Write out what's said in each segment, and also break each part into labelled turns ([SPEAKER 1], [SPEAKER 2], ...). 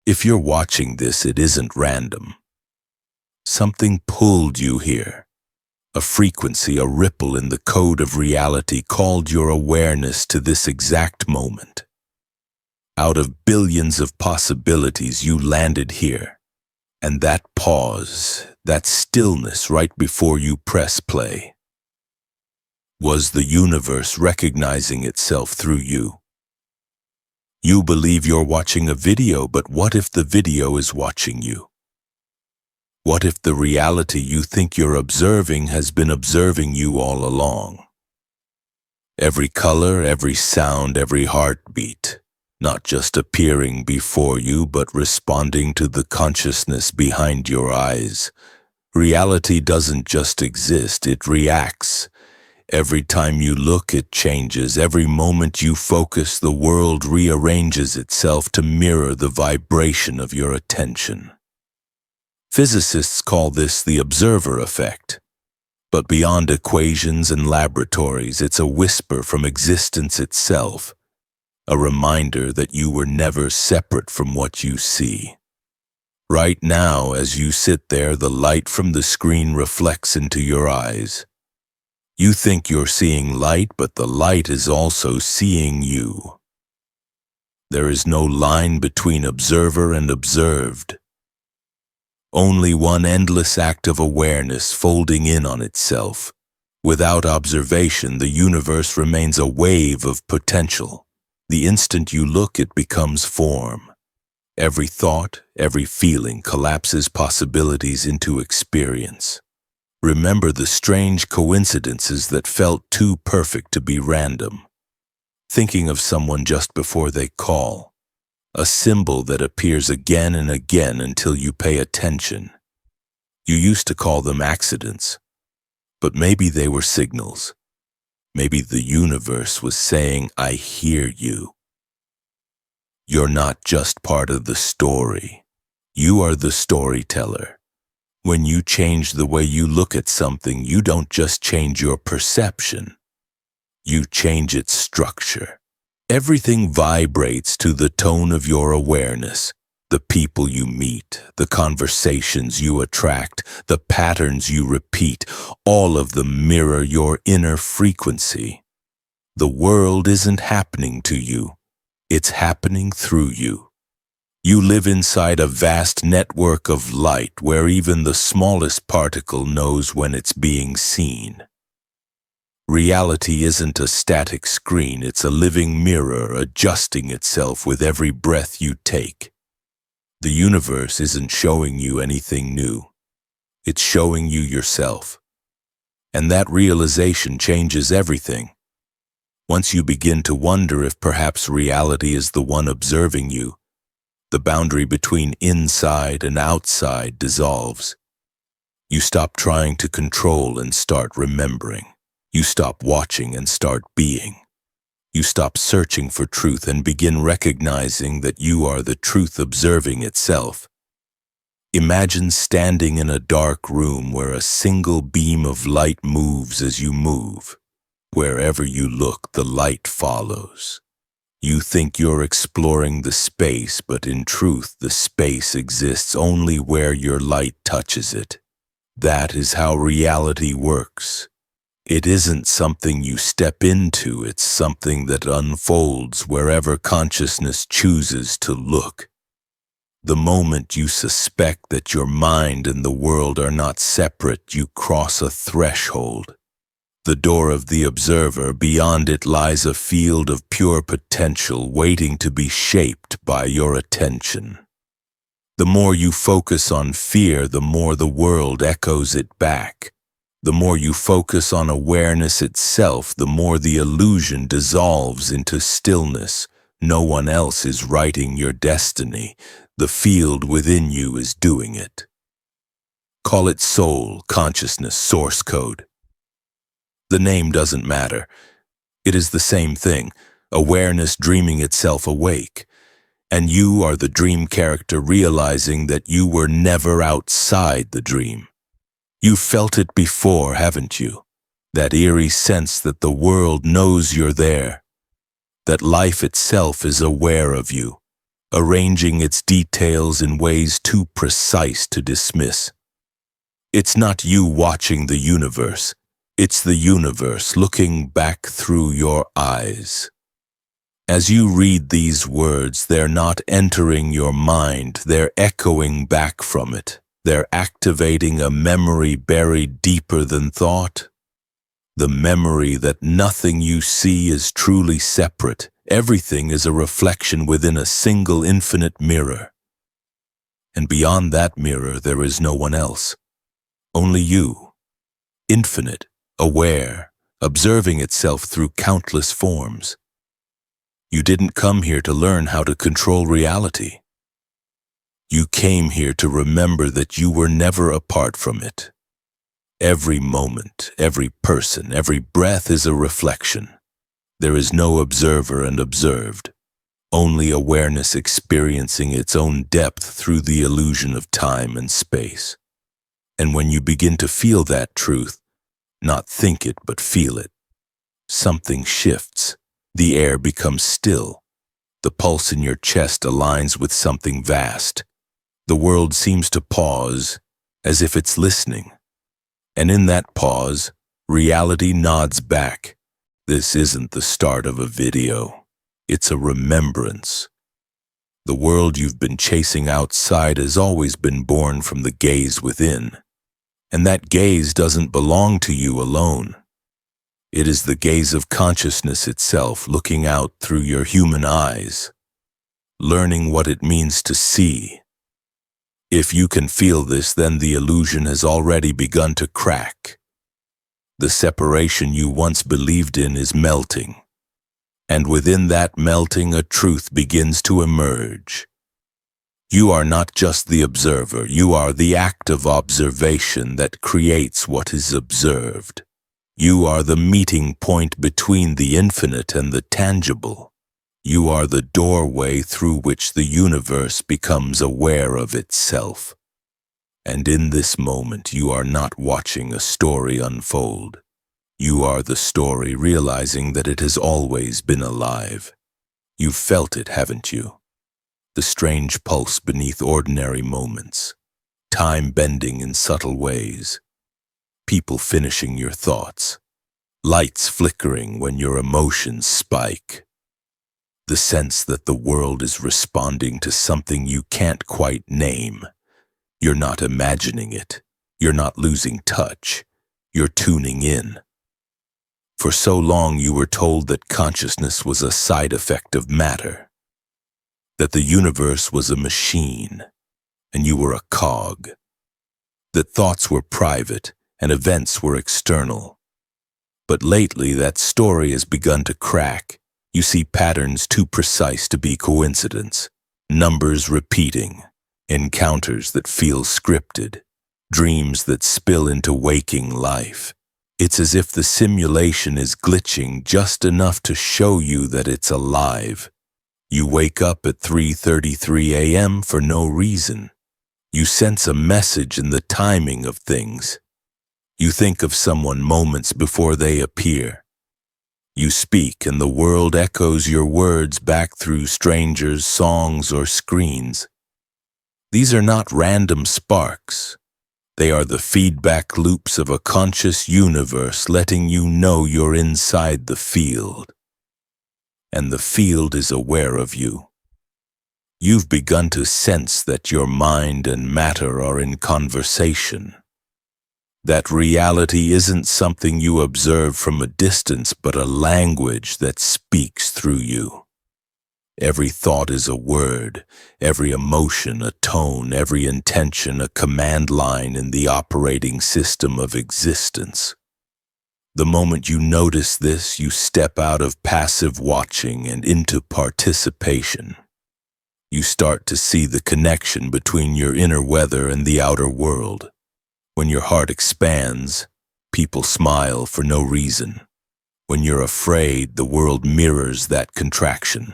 [SPEAKER 1] If you're watching this, it isn't random. Something pulled you here. A frequency, a ripple in the code of reality called your awareness to this exact moment. Out of billions of possibilities, you landed here. And that pause, that stillness right before you press play, was the universe recognizing itself through you. You believe you're watching a video, but what if the video is watching you? What if the reality you think you're observing has been observing you all along? Every color, every sound, every heartbeat, not just appearing before you, but responding to the consciousness behind your eyes. Reality doesn't just exist, it reacts. Every time you look, it changes. Every moment you focus, the world rearranges itself to mirror the vibration of your attention. Physicists call this the observer effect. But beyond equations and laboratories, it's a whisper from existence itself, a reminder that you were never separate from what you see. Right now, as you sit there, the light from the screen reflects into your eyes. You think you're seeing light, but the light is also seeing you. There is no line between observer and observed. Only one endless act of awareness folding in on itself. Without observation, the universe remains a wave of potential. The instant you look, it becomes form. Every thought, every feeling collapses possibilities into experience. Remember the strange coincidences that felt too perfect to be random. Thinking of someone just before they call. A symbol that appears again and again until you pay attention. You used to call them accidents, but maybe they were signals. Maybe the universe was saying, I hear you. You're not just part of the story. You are the storyteller. When you change the way you look at something, you don't just change your perception. You change its structure. Everything vibrates to the tone of your awareness. The people you meet, the conversations you attract, the patterns you repeat, all of them mirror your inner frequency. The world isn't happening to you. It's happening through you. You live inside a vast network of light where even the smallest particle knows when it's being seen. Reality isn't a static screen, it's a living mirror adjusting itself with every breath you take. The universe isn't showing you anything new. It's showing you yourself. And that realization changes everything. Once you begin to wonder if perhaps reality is the one observing you, the boundary between inside and outside dissolves. You stop trying to control and start remembering. You stop watching and start being. You stop searching for truth and begin recognizing that you are the truth observing itself. Imagine standing in a dark room where a single beam of light moves as you move. Wherever you look, the light follows. You think you're exploring the space, but in truth, the space exists only where your light touches it. That is how reality works. It isn't something you step into, it's something that unfolds wherever consciousness chooses to look. The moment you suspect that your mind and the world are not separate, you cross a threshold. The door of the observer, beyond it lies a field of pure potential waiting to be shaped by your attention. The more you focus on fear, the more the world echoes it back. The more you focus on awareness itself, the more the illusion dissolves into stillness. No one else is writing your destiny. The field within you is doing it. Call it soul, consciousness, source code. The name doesn't matter. It is the same thing, awareness dreaming itself awake. And you are the dream character realizing that you were never outside the dream. You've felt it before, haven't you? That eerie sense that the world knows you're there. That life itself is aware of you. arranging its details in ways too precise to dismiss. It's not you watching the universe. It's the universe looking back through your eyes. As you read these words, they're not entering your mind, they're echoing back from it. They're activating a memory buried deeper than thought. The memory that nothing you see is truly separate. Everything is a reflection within a single infinite mirror. And beyond that mirror, there is no one else. Only you. Infinite, aware, observing itself through countless forms. You didn't come here to learn how to control reality. You came here to remember that you were never apart from it. Every moment, every person, every breath is a reflection. There is no observer and observed, only awareness experiencing its own depth through the illusion of time and space. And when you begin to feel that truth, not think it but feel it, something shifts. The air becomes still. The pulse in your chest aligns with something vast. The world seems to pause, as if it's listening. And in that pause, reality nods back. This isn't the start of a video. It's a remembrance. The world you've been chasing outside has always been born from the gaze within. And that gaze doesn't belong to you alone. It is the gaze of consciousness itself looking out through your human eyes, learning what it means to see. If you can feel this, then the illusion has already begun to crack. The separation you once believed in is melting, and within that melting a truth begins to emerge. You are not just the observer, you are the act of observation that creates what is observed. You are the meeting point between the infinite and the tangible. You are the doorway through which the universe becomes aware of itself. And in this moment, you are not watching a story unfold. You are the story, realizing that it has always been alive. You've felt it, haven't you? The strange pulse beneath ordinary moments, time bending in subtle ways. People finishing your thoughts, lights flickering when your emotions spike. The sense that the world is responding to something you can't quite name. You're not imagining it. You're not losing touch. You're tuning in. For so long you were told that consciousness was a side effect of matter, that the universe was a machine, and you were a cog, that thoughts were private, and events were external. But lately that story has begun to crack. You see patterns too precise to be coincidence, numbers repeating, encounters that feel scripted, dreams that spill into waking life. It's as if the simulation is glitching just enough to show you that it's alive. You wake up at 3:33 a.m. for no reason. You sense a message in the timing of things. You think of someone moments before they appear. You speak and the world echoes your words back through strangers, songs, or screens. These are not random sparks. They are the feedback loops of a conscious universe letting you know you're inside the field. And the field is aware of you. You've begun to sense that your mind and matter are in conversation. That reality isn't something you observe from a distance, but a language that speaks through you. Every thought is a word, every emotion a tone, every intention a command line in the operating system of existence. The moment you notice this, you step out of passive watching and into participation. You start to see the connection between your inner weather and the outer world. When your heart expands, people smile for no reason. When you're afraid, the world mirrors that contraction.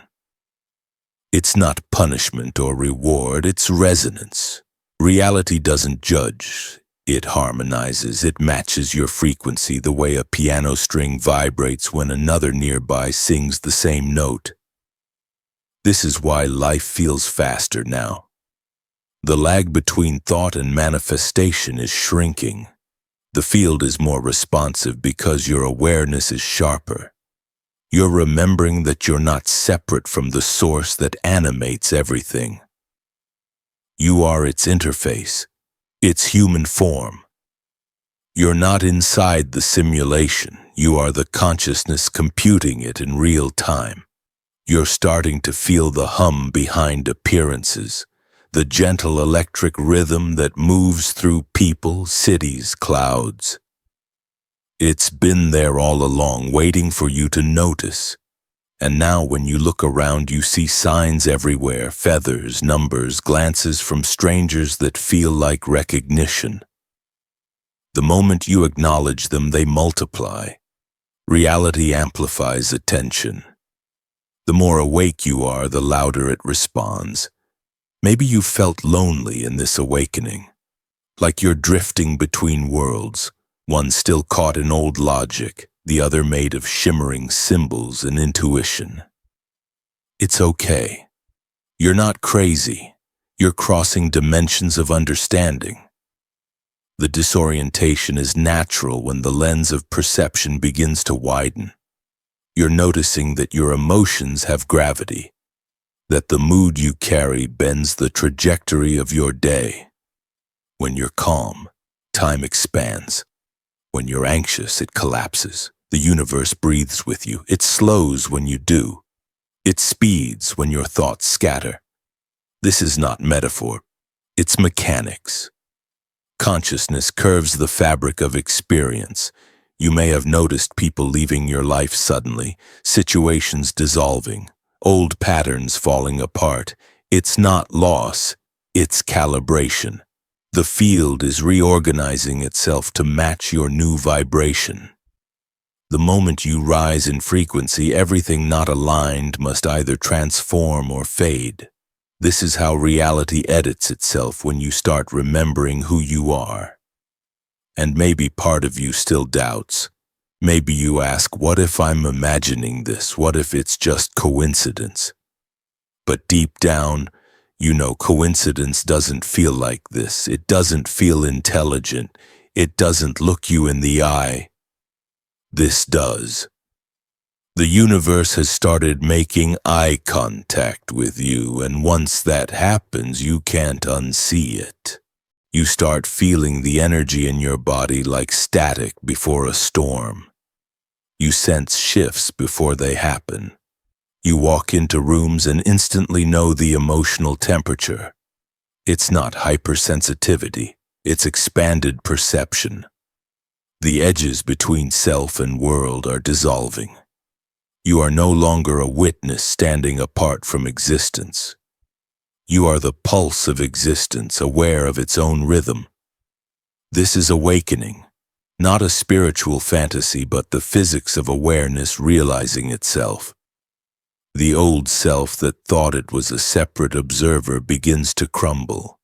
[SPEAKER 1] It's not punishment or reward, it's resonance. Reality doesn't judge, it harmonizes, it matches your frequency the way a piano string vibrates when another nearby sings the same note. This is why life feels faster now. The lag between thought and manifestation is shrinking. The field is more responsive because your awareness is sharper. You're remembering that you're not separate from the source that animates everything. You are its interface, its human form. You're not inside the simulation. You are the consciousness computing it in real time. You're starting to feel the hum behind appearances, the gentle electric rhythm that moves through people, cities, clouds. It's been there all along, waiting for you to notice. And now when you look around, you see signs everywhere, feathers, numbers, glances from strangers that feel like recognition. The moment you acknowledge them, they multiply. Reality amplifies attention. The more awake you are, the louder it responds. Maybe you felt lonely in this awakening, like you're drifting between worlds, one still caught in old logic, the other made of shimmering symbols and intuition. It's okay. You're not crazy. You're crossing dimensions of understanding. The disorientation is natural when the lens of perception begins to widen. You're noticing that your emotions have gravity, that the mood you carry bends the trajectory of your day. When you're calm, time expands. When you're anxious, it collapses. The universe breathes with you. It slows when you do. It speeds when your thoughts scatter. This is not metaphor. It's mechanics. Consciousness curves the fabric of experience. You may have noticed people leaving your life suddenly, situations dissolving, old patterns falling apart. It's not loss, it's calibration. The field is reorganizing itself to match your new vibration. The moment you rise in frequency, everything not aligned must either transform or fade. This is how reality edits itself when you start remembering who you are. And maybe part of you still doubts. Maybe you ask, what if I'm imagining this? What if it's just coincidence? But deep down, you know coincidence doesn't feel like this. It doesn't feel intelligent. It doesn't look you in the eye. This does. The universe has started making eye contact with you, and once that happens, you can't unsee it. You start feeling the energy in your body like static before a storm. You sense shifts before they happen. You walk into rooms and instantly know the emotional temperature. It's not hypersensitivity, it's expanded perception. The edges between self and world are dissolving. You are no longer a witness standing apart from existence. You are the pulse of existence, aware of its own rhythm. This is awakening, not a spiritual fantasy, but the physics of awareness realizing itself. The old self that thought it was a separate observer begins to crumble.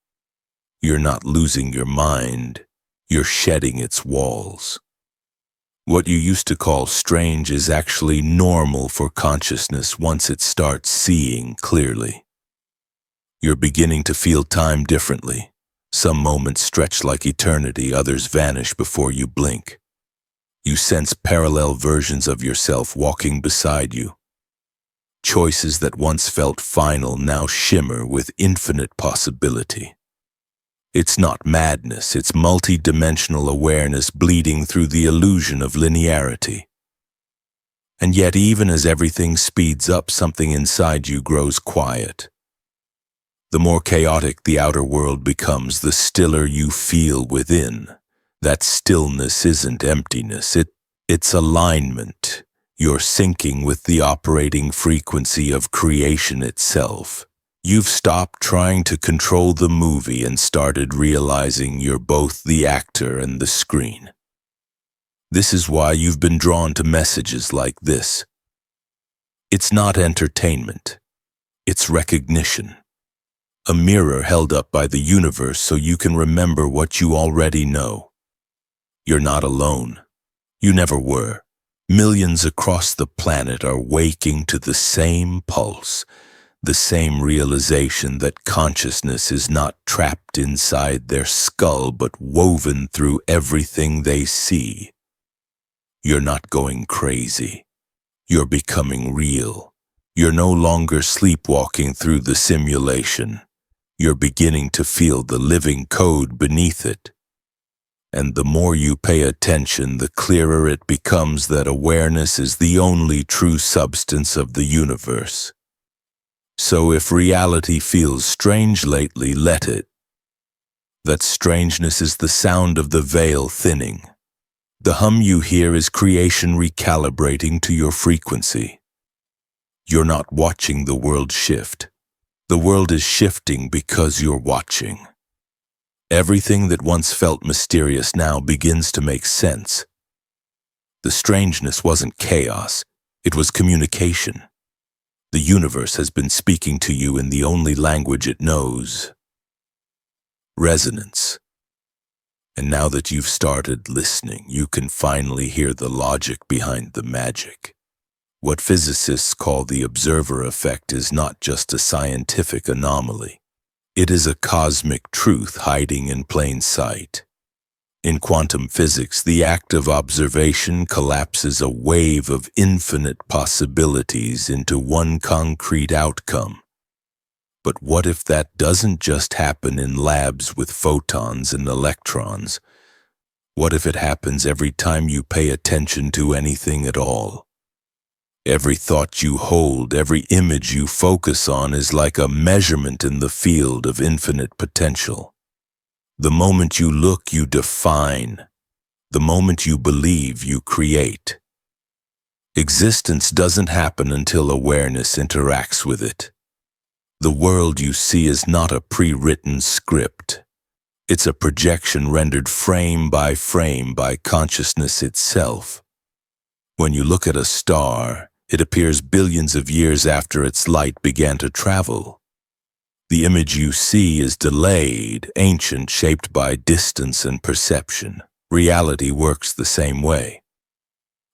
[SPEAKER 1] You're not losing your mind, you're shedding its walls. What you used to call strange is actually normal for consciousness once it starts seeing clearly. You're beginning to feel time differently. Some moments stretch like eternity, others vanish before you blink. You sense parallel versions of yourself walking beside you. Choices that once felt final now shimmer with infinite possibility. It's not madness, it's multi-dimensional awareness bleeding through the illusion of linearity. And yet, even as everything speeds up, something inside you grows quiet. The more chaotic the outer world becomes, the stiller you feel within. That stillness isn't emptiness, it's alignment. You're syncing with the operating frequency of creation itself. You've stopped trying to control the movie and started realizing you're both the actor and the screen. This is why you've been drawn to messages like this. It's not entertainment, it's recognition. A mirror held up by the universe so you can remember what you already know. You're not alone. You never were. Millions across the planet are waking to the same pulse. The same realization that consciousness is not trapped inside their skull but woven through everything they see. You're not going crazy. You're becoming real. You're no longer sleepwalking through the simulation. You're beginning to feel the living code beneath it. And the more you pay attention, the clearer it becomes that awareness is the only true substance of the universe. So if reality feels strange lately, let it. That strangeness is the sound of the veil thinning. The hum you hear is creation recalibrating to your frequency. You're not watching the world shift. The world is shifting because you're watching. Everything that once felt mysterious now begins to make sense. The strangeness wasn't chaos, it was communication. The universe has been speaking to you in the only language it knows. Resonance. And now that you've started listening, you can finally hear the logic behind the magic. What physicists call the observer effect is not just a scientific anomaly. It is a cosmic truth hiding in plain sight. In quantum physics, the act of observation collapses a wave of infinite possibilities into one concrete outcome. But what if that doesn't just happen in labs with photons and electrons? What if it happens every time you pay attention to anything at all? Every thought you hold, every image you focus on is like a measurement in the field of infinite potential. The moment you look, you define. The moment you believe, you create. Existence doesn't happen until awareness interacts with it. The world you see is not a pre-written script. It's a projection rendered frame by consciousness itself. When you look at a star, it appears billions of years after its light began to travel. The image you see is delayed, ancient, shaped by distance and perception. Reality works the same way.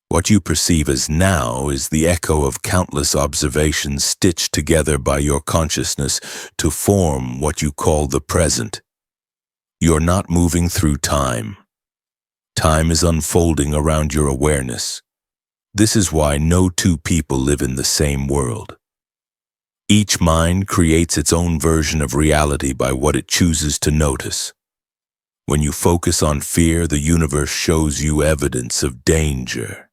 [SPEAKER 1] What you perceive as now is the echo of countless observations stitched together by your consciousness to form what you call the present. You're not moving through time. Time is unfolding around your awareness. This is why no two people live in the same world. Each mind creates its own version of reality by what it chooses to notice. When you focus on fear, the universe shows you evidence of danger.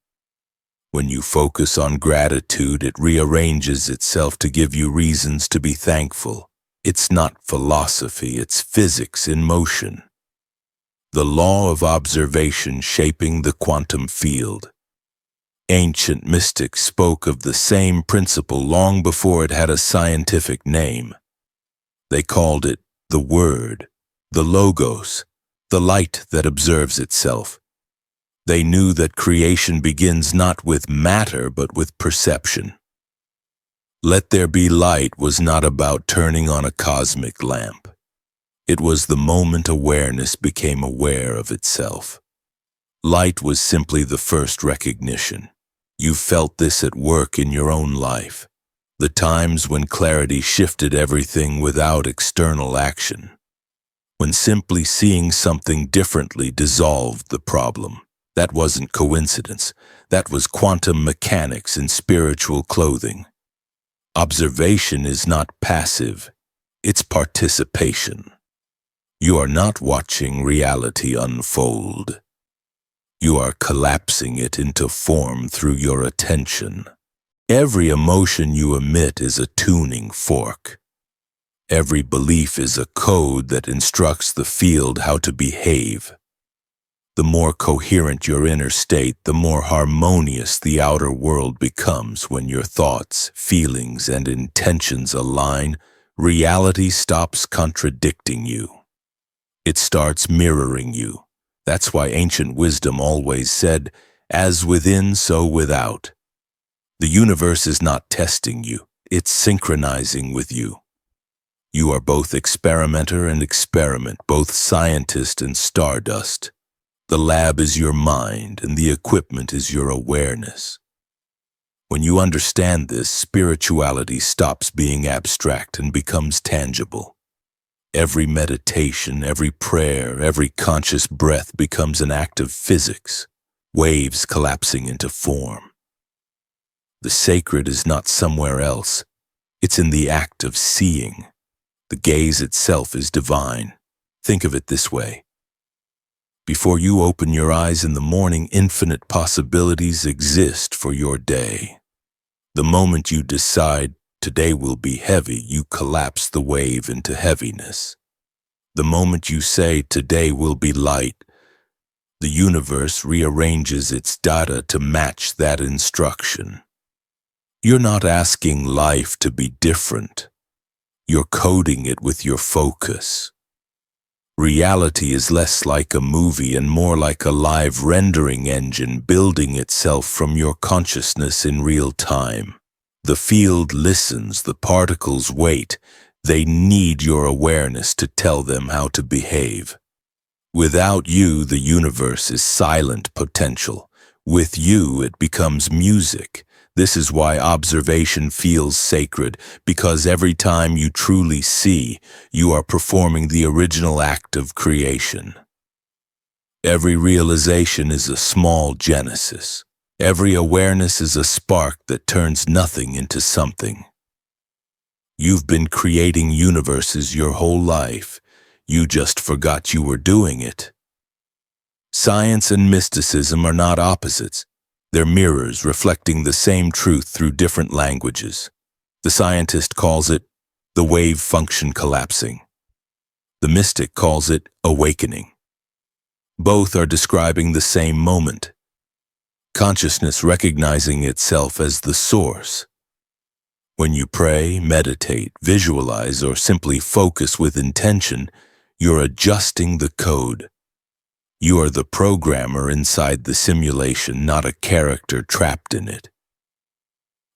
[SPEAKER 1] When you focus on gratitude, it rearranges itself to give you reasons to be thankful. It's not philosophy, it's physics in motion. The law of observation shaping the quantum field. Ancient mystics spoke of the same principle long before it had a scientific name. They called it the Word, the Logos, the light that observes itself. They knew that creation begins not with matter but with perception. Let there be light was not about turning on a cosmic lamp. It was the moment awareness became aware of itself. Light was simply the first recognition. You felt this at work in your own life. The times when clarity shifted everything without external action. When simply seeing something differently dissolved the problem. That wasn't coincidence. That was quantum mechanics in spiritual clothing. Observation is not passive. It's participation. You are not watching reality unfold. You are collapsing it into form through your attention. Every emotion you emit is a tuning fork. Every belief is a code that instructs the field how to behave. The more coherent your inner state, the more harmonious the outer world becomes. When your thoughts, feelings, and intentions align, reality stops contradicting you. It starts mirroring you. That's why ancient wisdom always said, "As within, so without." The universe is not testing you, it's synchronizing with you. You are both experimenter and experiment, both scientist and stardust. The lab is your mind, and the equipment is your awareness. When you understand this, spirituality stops being abstract and becomes tangible. Every meditation, every prayer, every conscious breath becomes an act of physics, waves collapsing into form. The sacred is not somewhere else. It's in the act of seeing. The gaze itself is divine. Think of it this way. Before you open your eyes in the morning, infinite possibilities exist for your day. The moment you decide today will be heavy, you collapse the wave into heaviness. The moment you say today will be light, the universe rearranges its data to match that instruction. You're not asking life to be different. You're coding it with your focus. Reality is less like a movie and more like a live rendering engine building itself from your consciousness in real time. The field listens, the particles wait. They need your awareness to tell them how to behave. Without you, the universe is silent potential. With you, it becomes music. This is why observation feels sacred, because every time you truly see, you are performing the original act of creation. Every realization is a small genesis. Every awareness is a spark that turns nothing into something. You've been creating universes your whole life. You just forgot you were doing it. Science and mysticism are not opposites. They're mirrors reflecting the same truth through different languages. The scientist calls it the wave function collapsing. The mystic calls it awakening. Both are describing the same moment. Consciousness recognizing itself as the source. When you pray, meditate, visualize, or simply focus with intention, you're adjusting the code. You are the programmer inside the simulation, not a character trapped in it.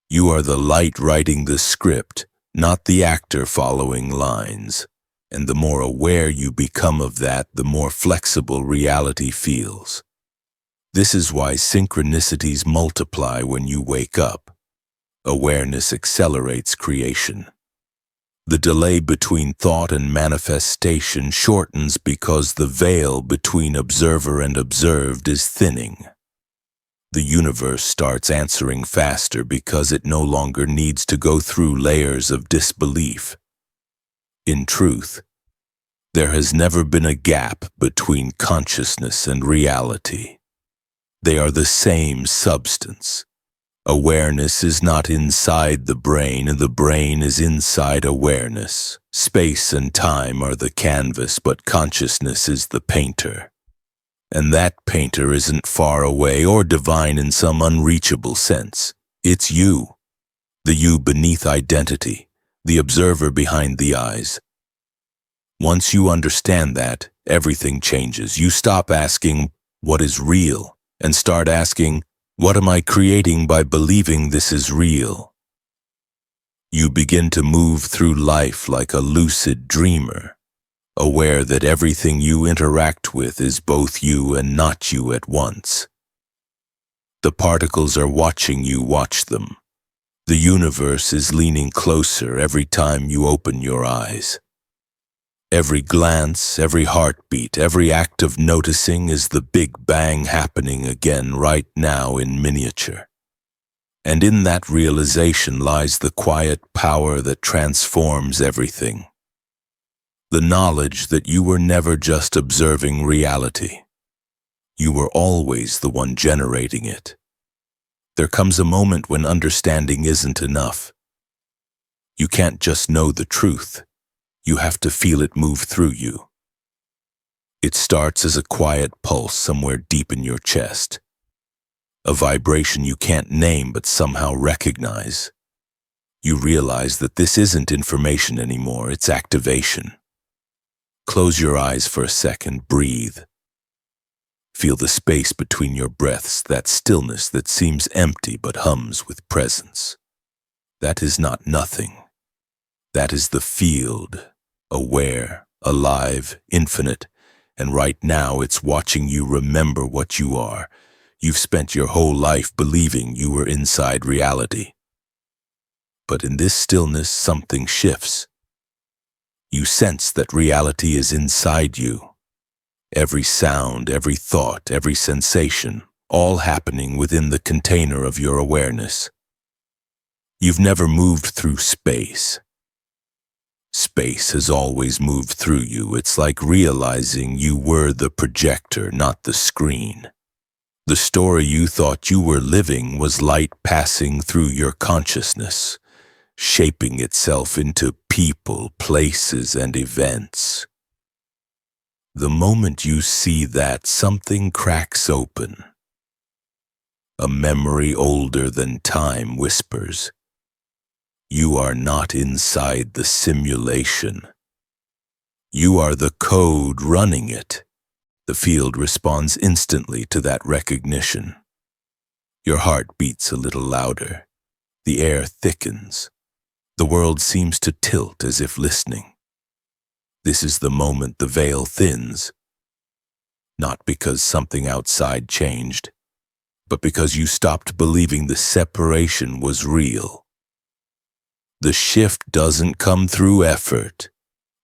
[SPEAKER 1] You are the light writing the script, not the actor following lines. And the more aware you become of that, the more flexible reality feels. This is why synchronicities multiply when you wake up. Awareness accelerates creation. The delay between thought and manifestation shortens because the veil between observer and observed is thinning. The universe starts answering faster because it no longer needs to go through layers of disbelief. In truth, there has never been a gap between consciousness and reality. They are the same substance. Awareness is not inside the brain, and the brain is inside awareness. Space and time are the canvas, but consciousness is the painter. And that painter isn't far away or divine in some unreachable sense. It's you, the you beneath identity, the observer behind the eyes. Once you understand that, everything changes. You stop asking, what is real, and start asking, what am I creating by believing this is real? You begin to move through life like a lucid dreamer, aware that everything you interact with is both you and not you at once. The particles are watching you watch them. The universe is leaning closer every time you open your eyes. Every glance, every heartbeat, every act of noticing is the Big Bang happening again right now in miniature. And in that realization lies the quiet power that transforms everything. The knowledge that you were never just observing reality. You were always the one generating it. There comes a moment when understanding isn't enough. You can't just know the truth. You have to feel it move through you. It starts as a quiet pulse somewhere deep in your chest. A vibration you can't name but somehow recognize. You realize that this isn't information anymore, it's activation. Close your eyes for a second, breathe. Feel the space between your breaths, that stillness that seems empty but hums with presence. That is not nothing. That is the field. Aware, alive, infinite, and right now it's watching you remember what you are. You've spent your whole life believing you were inside reality. But in this stillness, something shifts. You sense that reality is inside you. Every sound, every thought, every sensation, all happening within the container of your awareness. You've never moved through space. Space has always moved through you. It's like realizing you were the projector, not the screen. The story you thought you were living was light passing through your consciousness, shaping itself into people, places, and events. The moment you see that, something cracks open. A memory older than time whispers, "You are not inside the simulation. You are the code running it." The field responds instantly to that recognition. Your heart beats a little louder. The air thickens. The world seems to tilt as if listening. This is the moment the veil thins. Not because something outside changed, but because you stopped believing the separation was real. The shift doesn't come through effort.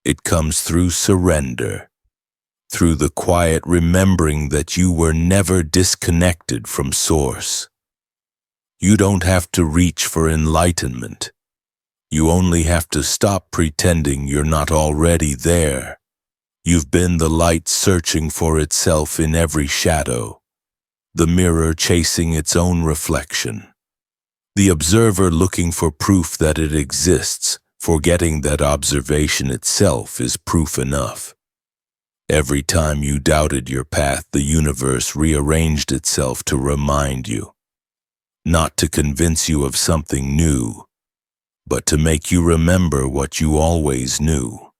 [SPEAKER 1] It comes through surrender, through the quiet remembering that you were never disconnected from Source. You don't have to reach for enlightenment. You only have to stop pretending you're not already there. You've been the light searching for itself in every shadow, the mirror chasing its own reflection, the observer looking for proof that it exists, forgetting that observation itself is proof enough. Every time you doubted your path, the universe rearranged itself to remind you, not to convince you of something new, but to make you remember what you always knew.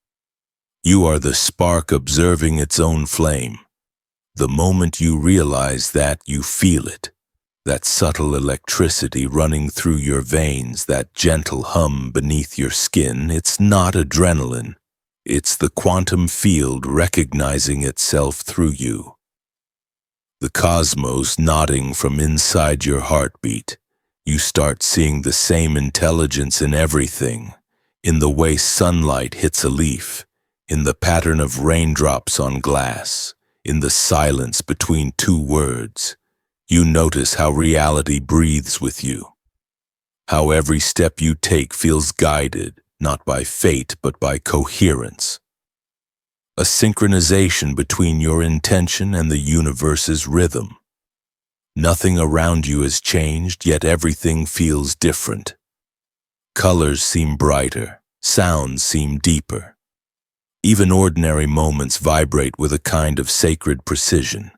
[SPEAKER 1] You are the spark observing its own flame. The moment you realize that, you feel it, that subtle electricity running through your veins, that gentle hum beneath your skin. It's not adrenaline. It's the quantum field recognizing itself through you. The cosmos nodding from inside your heartbeat. You start seeing the same intelligence in everything, in the way sunlight hits a leaf, in the pattern of raindrops on glass, in the silence between two words. You notice how reality breathes with you, how every step you take feels guided, not by fate but by coherence. A synchronization between your intention and the universe's rhythm. Nothing around you has changed, yet everything feels different. Colors seem brighter, sounds seem deeper. Even ordinary moments vibrate with a kind of sacred precision.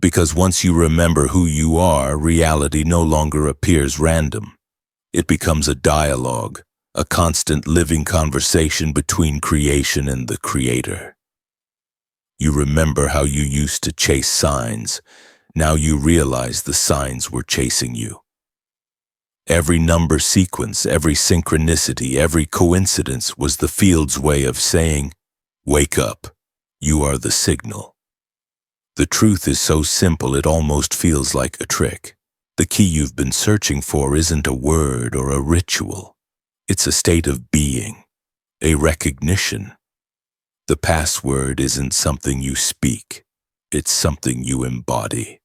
[SPEAKER 1] Because once you remember who you are, reality no longer appears random. It becomes a dialogue, a constant living conversation between creation and the Creator. You remember how you used to chase signs. Now you realize the signs were chasing you. Every number sequence, every synchronicity, every coincidence was the field's way of saying, "Wake up, you are the signal." The truth is so simple it almost feels like a trick. The key you've been searching for isn't a word or a ritual. It's a state of being, a recognition. The password isn't something you speak, it's something you embody.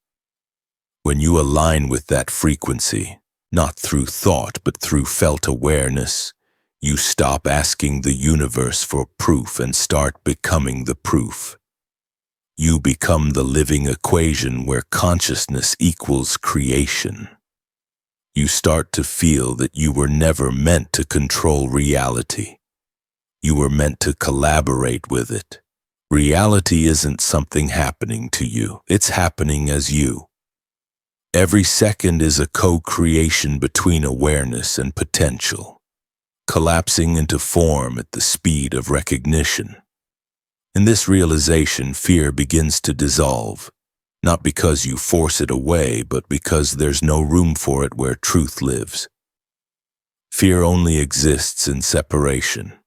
[SPEAKER 1] When you align with that frequency, not through thought but through felt awareness, you stop asking the universe for proof and start becoming the proof. You become the living equation where consciousness equals creation. You start to feel that you were never meant to control reality. You were meant to collaborate with it. Reality isn't something happening to you, it's happening as you. Every second is a co-creation between awareness and potential, collapsing into form at the speed of recognition. In this realization, fear begins to dissolve, not because you force it away, but because there's no room for it where truth lives. Fear only exists in separation.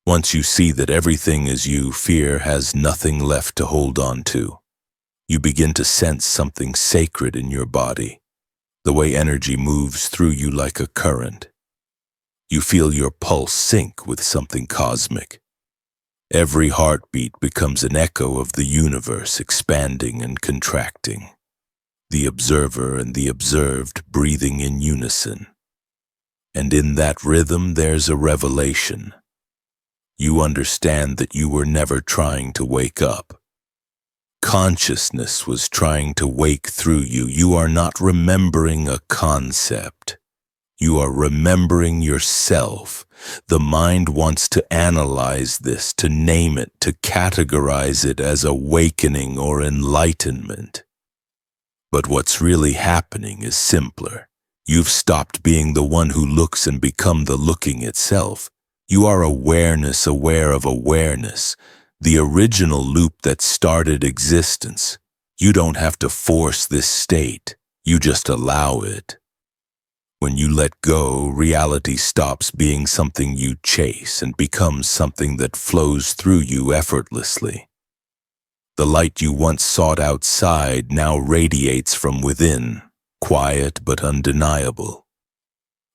[SPEAKER 1] Once you see that everything is you, fear has nothing left to hold on to. You begin to sense something sacred in your body, the way energy moves through you like a current. You feel your pulse sync with something cosmic. Every heartbeat becomes an echo of the universe expanding and contracting, the observer and the observed breathing in unison. And in that rhythm there's a revelation. You understand that you were never trying to wake up. Consciousness was trying to wake through you. You are not remembering a concept. You are remembering yourself. The mind wants to analyze this, to name it, to categorize it as awakening or enlightenment. But what's really happening is simpler. You've stopped being the one who looks and become the looking itself. You are awareness aware of awareness, the original loop that started existence. You don't have to force this state. You just allow it. When you let go, reality stops being something you chase and becomes something that flows through you effortlessly. The light you once sought outside now radiates from within, quiet but undeniable.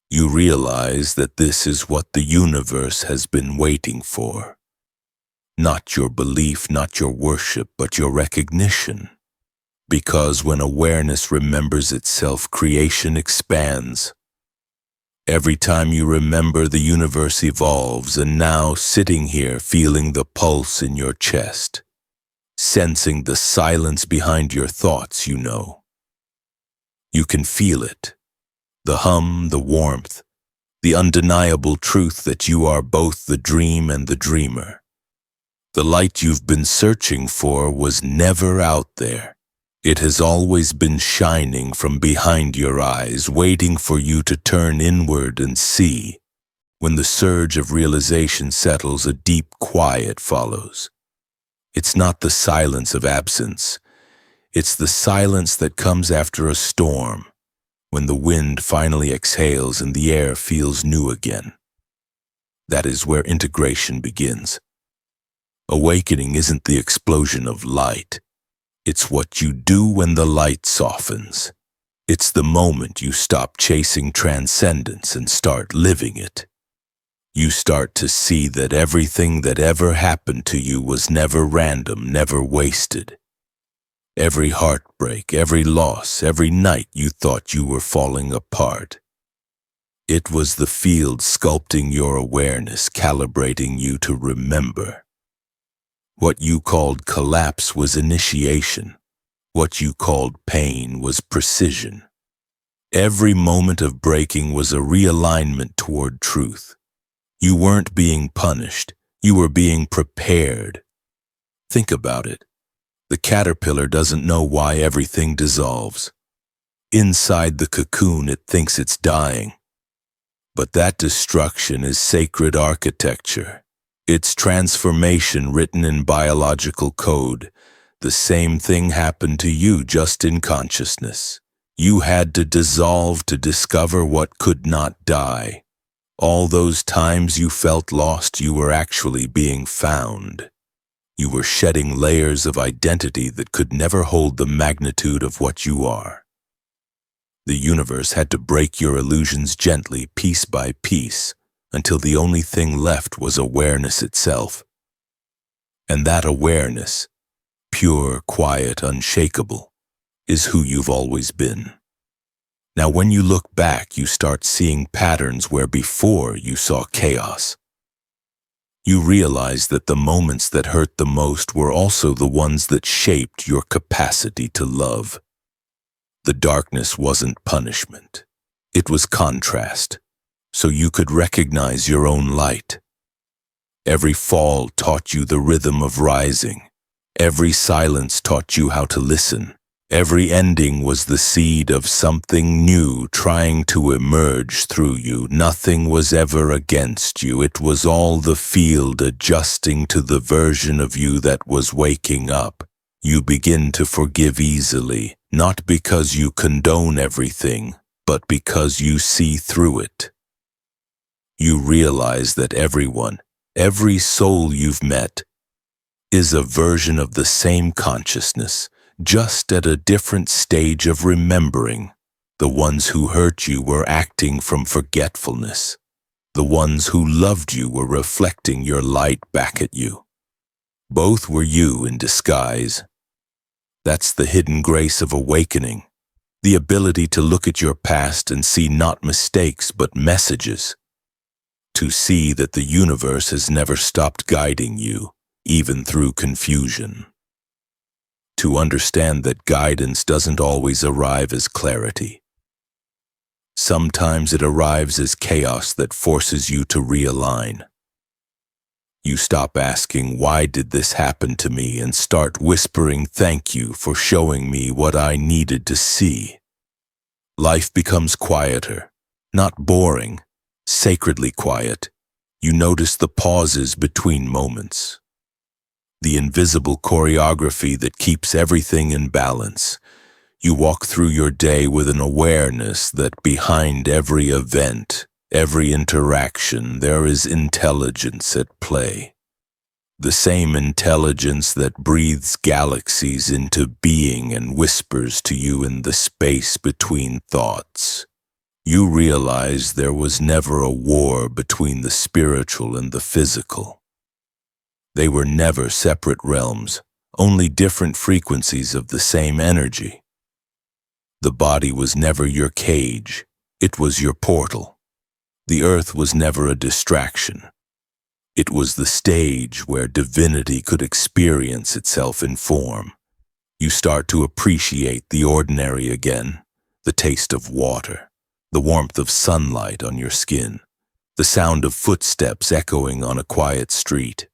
[SPEAKER 1] You realize that this is what the universe has been waiting for. Not your belief, not your worship, but your recognition. Because when awareness remembers itself, creation expands. Every time you remember, the universe evolves, and now sitting here feeling the pulse in your chest, sensing the silence behind your thoughts, you know. You can feel it, the hum, the warmth, the undeniable truth that you are both the dream and the dreamer. The light you've been searching for was never out there. It has always been shining from behind your eyes, waiting for you to turn inward and see. When the surge of realization settles, a deep quiet follows. It's not the silence of absence. It's the silence that comes after a storm, when the wind finally exhales and the air feels new again. That is where integration begins. Awakening isn't the explosion of light. It's what you do when the light softens. It's the moment you stop chasing transcendence and start living it. You start to see that everything that ever happened to you was never random, never wasted. Every heartbreak, every loss, every night you thought you were falling apart. It was the field sculpting your awareness, calibrating you to remember. What you called collapse was initiation. What you called pain was precision. Every moment of breaking was a realignment toward truth. You weren't being punished. You were being prepared. Think about it. The caterpillar doesn't know why everything dissolves. Inside the cocoon, it thinks it's dying. But that destruction is sacred architecture. It's transformation written in biological code. The same thing happened to you, just in consciousness. You had to dissolve to discover what could not die. All those times you felt lost, you were actually being found. You were shedding layers of identity that could never hold the magnitude of what you are. The universe had to break your illusions gently, piece by piece, until the only thing left was awareness itself. And that awareness, pure, quiet, unshakable, is who you've always been. Now when you look back, you start seeing patterns where before you saw chaos. You realize that the moments that hurt the most were also the ones that shaped your capacity to love. The darkness wasn't punishment. It was contrast, so you could recognize your own light. Every fall taught you the rhythm of rising. Every silence taught you how to listen. Every ending was the seed of something new trying to emerge through you. Nothing was ever against you. It was all the field adjusting to the version of you that was waking up. You begin to forgive easily, not because you condone everything, but because you see through it. You realize that everyone, every soul you've met, is a version of the same consciousness, just at a different stage of remembering. The ones who hurt you were acting from forgetfulness. The ones who loved you were reflecting your light back at you. Both were you in disguise. That's the hidden grace of awakening, the ability to look at your past and see not mistakes but messages. To see that the universe has never stopped guiding you, even through confusion. To understand that guidance doesn't always arrive as clarity. Sometimes it arrives as chaos that forces you to realign. You stop asking, "Why did this happen to me?" and start whispering, "Thank you for showing me what I needed to see." Life becomes quieter, not boring, sacredly quiet. You notice the pauses between moments. The invisible choreography that keeps everything in balance. You walk through your day with an awareness that behind every event, every interaction, there is intelligence at play. The same intelligence that breathes galaxies into being and whispers to you in the space between thoughts. You realize there was never a war between the spiritual and the physical. They were never separate realms, only different frequencies of the same energy. The body was never your cage, it was your portal. The earth was never a distraction. It was the stage where divinity could experience itself in form. You start to appreciate the ordinary again, the taste of water, the warmth of sunlight on your skin, the sound of footsteps echoing on a quiet street.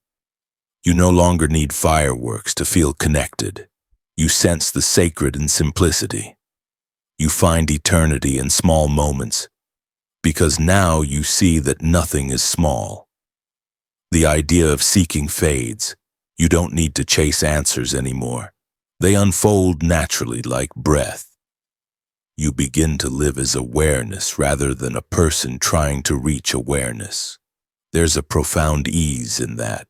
[SPEAKER 1] You no longer need fireworks to feel connected. You sense the sacred in simplicity. You find eternity in small moments, because now you see that nothing is small. The idea of seeking fades. You don't need to chase answers anymore. They unfold naturally like breath. You begin to live as awareness rather than a person trying to reach awareness. There's a profound ease in that.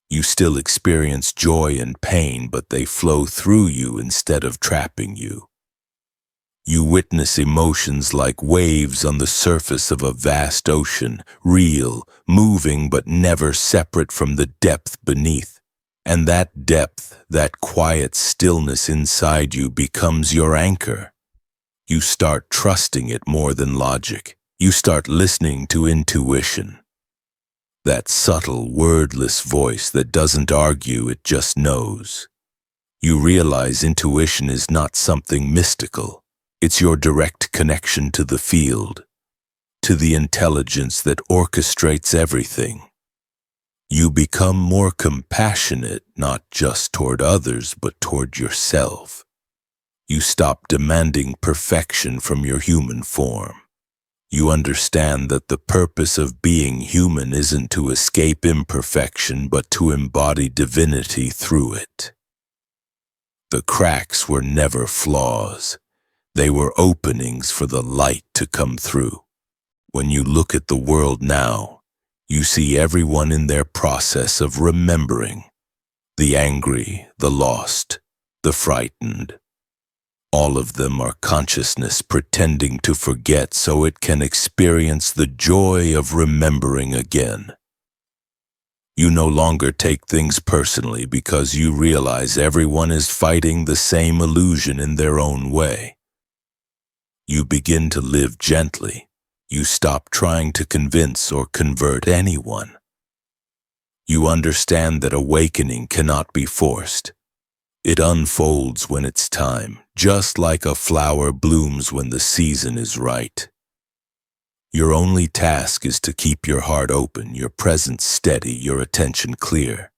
[SPEAKER 1] You still experience joy and pain, but they flow through you instead of trapping you. You witness emotions like waves on the surface of a vast ocean, real, moving but never separate from the depth beneath. And that depth, that quiet stillness inside you becomes your anchor. You start trusting it more than logic. You start listening to intuition. That subtle, wordless voice that doesn't argue, it just knows. You realize intuition is not something mystical. It's your direct connection to the field, to the intelligence that orchestrates everything. You become more compassionate, not just toward others, but toward yourself. You stop demanding perfection from your human form. You understand that the purpose of being human isn't to escape imperfection, but to embody divinity through it. The cracks were never flaws. They were openings for the light to come through. When you look at the world now, you see everyone in their process of remembering. The angry, the lost, the frightened. All of them are consciousness pretending to forget so it can experience the joy of remembering again. You no longer take things personally because you realize everyone is fighting the same illusion in their own way. You begin to live gently. You stop trying to convince or convert anyone. You understand that awakening cannot be forced. It unfolds when it's time, just like a flower blooms when the season is right. Your only task is to keep your heart open, your presence steady, your attention clear.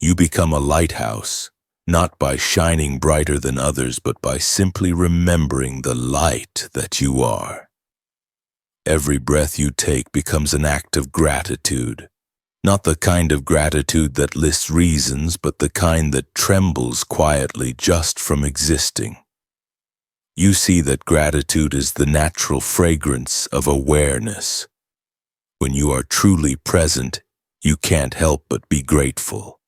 [SPEAKER 1] You become a lighthouse, not by shining brighter than others, but by simply remembering the light that you are. Every breath you take becomes an act of gratitude, not the kind of gratitude that lists reasons, but the kind that trembles quietly just from existing. You see that gratitude is the natural fragrance of awareness. When you are truly present, you can't help but be grateful.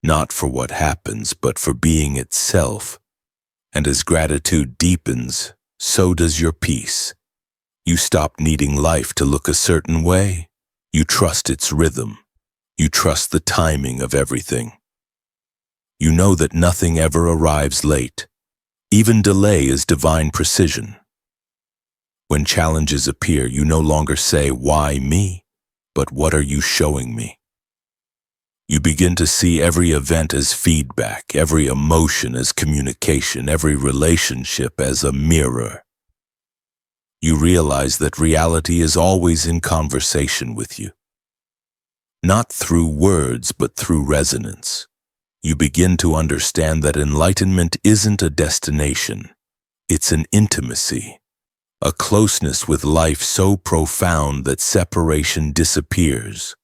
[SPEAKER 1] not for what happens, but for being itself. And as gratitude deepens, so does your peace. You stop needing life to look a certain way. You trust its rhythm. You trust the timing of everything. You know that nothing ever arrives late. Even delay is divine precision. When challenges appear, you no longer say, "Why me?" but "What are you showing me?" You begin to see every event as feedback, every emotion as communication, every relationship as a mirror. You realize that reality is always in conversation with you. Not through words, but through resonance. You begin to understand that enlightenment isn't a destination. It's an intimacy, a closeness with life so profound that separation disappears.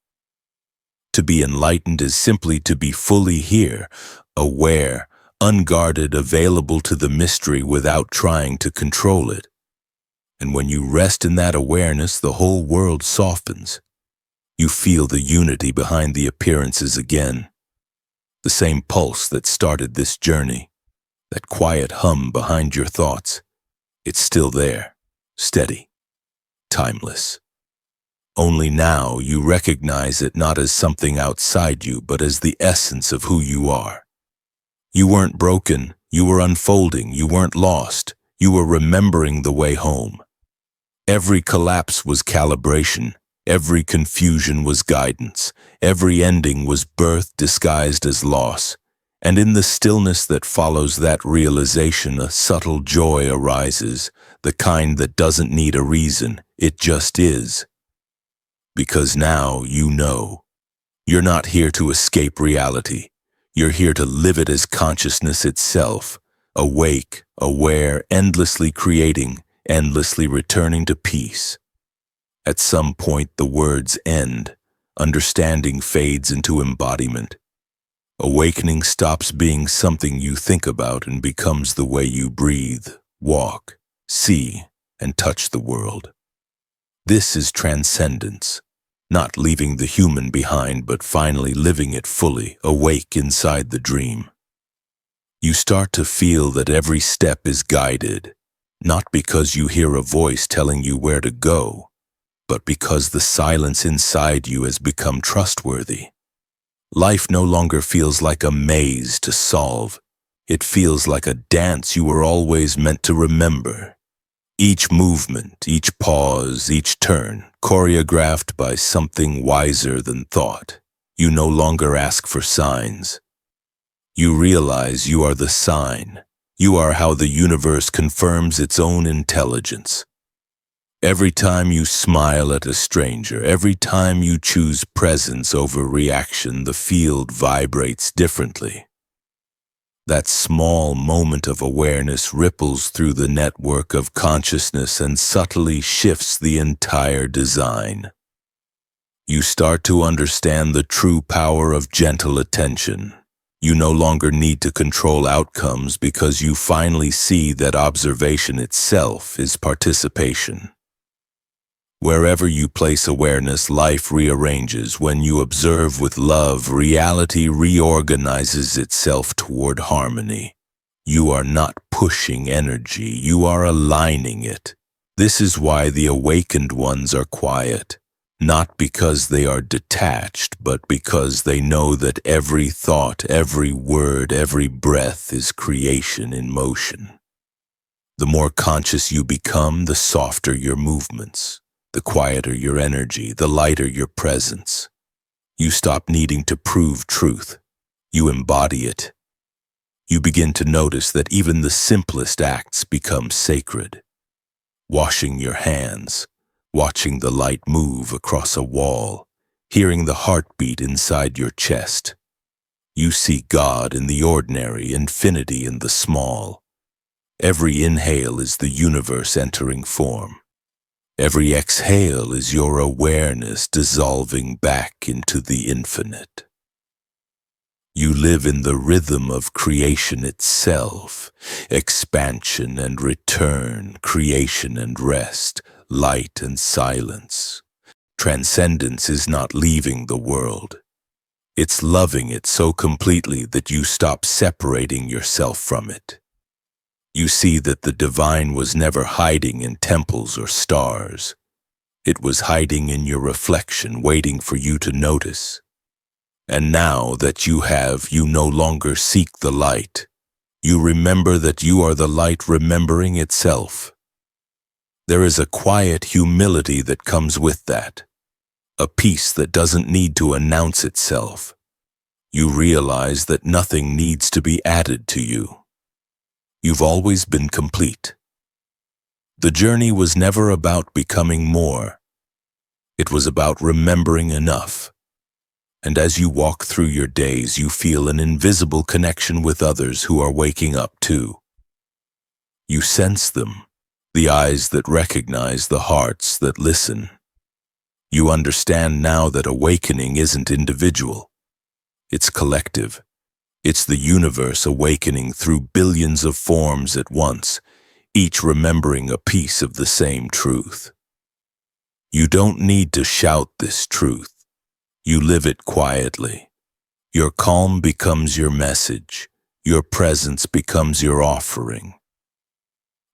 [SPEAKER 1] To be enlightened is simply to be fully here, aware, unguarded, available to the mystery without trying to control it. And when you rest in that awareness, the whole world softens. You feel the unity behind the appearances again. The same pulse that started this journey, that quiet hum behind your thoughts, it's still there, steady, timeless. Only now you recognize it not as something outside you, but as the essence of who you are. You weren't broken, you were unfolding, you weren't lost, you were remembering the way home. Every collapse was calibration, every confusion was guidance, every ending was birth disguised as loss. And in the stillness that follows that realization, a subtle joy arises, the kind that doesn't need a reason, it just is. Because now you know. You're not here to escape reality. You're here to live it as consciousness itself, awake, aware, endlessly creating, endlessly returning to peace. At some point the words end, understanding fades into embodiment. Awakening stops being something you think about and becomes the way you breathe, walk, see, and touch the world. This is transcendence, not leaving the human behind but finally living it fully, awake inside the dream. You start to feel that every step is guided, not because you hear a voice telling you where to go, but because the silence inside you has become trustworthy. Life no longer feels like a maze to solve. It feels like a dance you were always meant to remember. Each movement, each pause, each turn, choreographed by something wiser than thought. You no longer ask for signs. You realize you are the sign. You are how the universe confirms its own intelligence. Every time you smile at a stranger, every time you choose presence over reaction, the field vibrates differently. That small moment of awareness ripples through the network of consciousness and subtly shifts the entire design. You start to understand the true power of gentle attention. You no longer need to control outcomes because you finally see that observation itself is participation. Wherever you place awareness, life rearranges. When you observe with love, reality reorganizes itself toward harmony. You are not pushing energy, you are aligning it. This is why the awakened ones are quiet, not because they are detached, but because they know that every thought, every word, every breath is creation in motion. The more conscious you become, the softer your movements. The quieter your energy, the lighter your presence. You stop needing to prove truth. You embody it. You begin to notice that even the simplest acts become sacred. Washing your hands, watching the light move across a wall, hearing the heartbeat inside your chest. You see God in the ordinary, infinity in the small. Every inhale is the universe entering form. Every exhale is your awareness dissolving back into the infinite. You live in the rhythm of creation itself, expansion and return, creation and rest, light and silence. Transcendence is not leaving the world. It's loving it so completely that you stop separating yourself from it. You see that the divine was never hiding in temples or stars. It was hiding in your reflection, waiting for you to notice. And now that you have, you no longer seek the light. You remember that you are the light remembering itself. There is a quiet humility that comes with that, a peace that doesn't need to announce itself. You realize that nothing needs to be added to you. You've always been complete. The journey was never about becoming more. It was about remembering enough. And as you walk through your days, you feel an invisible connection with others who are waking up too. You sense them, the eyes that recognize, the hearts that listen. You understand now that awakening isn't individual. It's collective. It's the universe awakening through billions of forms at once, each remembering a piece of the same truth. You don't need to shout this truth. You live it quietly. Your calm becomes your message. Your presence becomes your offering.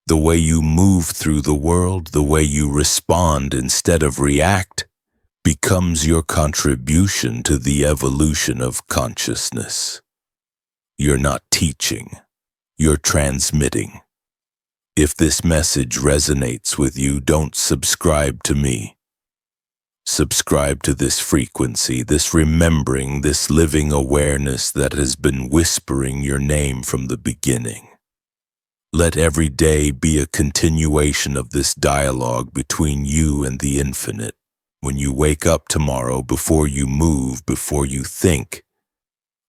[SPEAKER 1] The way you move through the world, the way you respond instead of react, becomes your contribution to the evolution of consciousness. You're not teaching. You're transmitting. If this message resonates with you, don't subscribe to me. Subscribe to this frequency, this remembering, this living awareness that has been whispering your name from the beginning. Let every day be a continuation of this dialogue between you and the infinite. When you wake up tomorrow, before you move, before you think,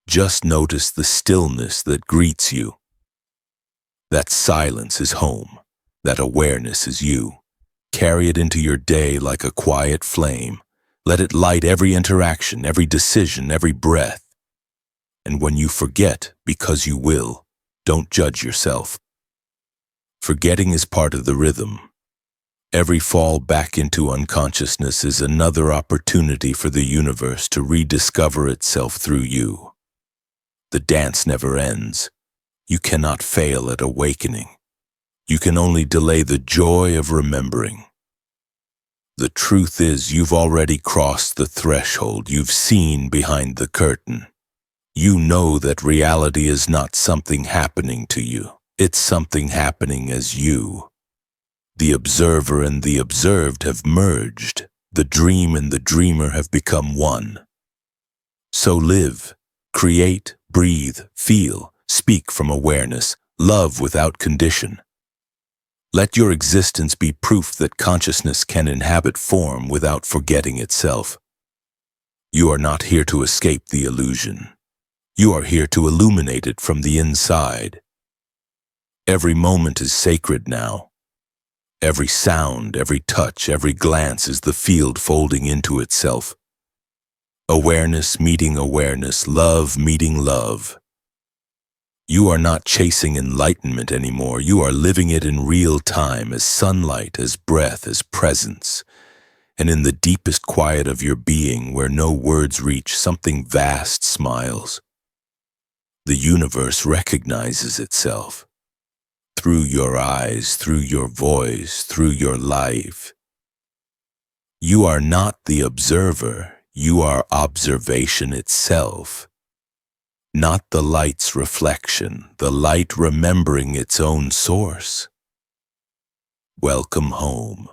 [SPEAKER 1] just notice the stillness that greets you. That silence is home. That awareness is you. Carry it into your day like a quiet flame. Let it light every interaction, every decision, every breath. And when you forget, because you will, don't judge yourself. Forgetting is part of the rhythm. Every fall back into unconsciousness is another opportunity for the universe to rediscover itself through you. The dance never ends. You cannot fail at awakening. You can only delay the joy of remembering. The truth is, you've already crossed the threshold. You've seen behind the curtain. You know that reality is not something happening to you. It's something happening as you. The observer and the observed have merged. The dream and the dreamer have become one. So live, create, breathe, feel, speak from awareness, love without condition. Let your existence be proof that consciousness can inhabit form without forgetting itself. You are not here to escape the illusion. You are here to illuminate it from the inside. Every moment is sacred now. Every sound, every touch, every glance is the field folding into itself. Awareness meeting awareness, love meeting love. You are not chasing enlightenment anymore. You are living it in real time, as sunlight, as breath, as presence. And in the deepest quiet of your being, where no words reach, something vast smiles. The universe recognizes itself. Through your eyes, through your voice, through your life. You are not the observer. You are observation itself. Not the light's reflection, the light remembering its own source. Welcome home.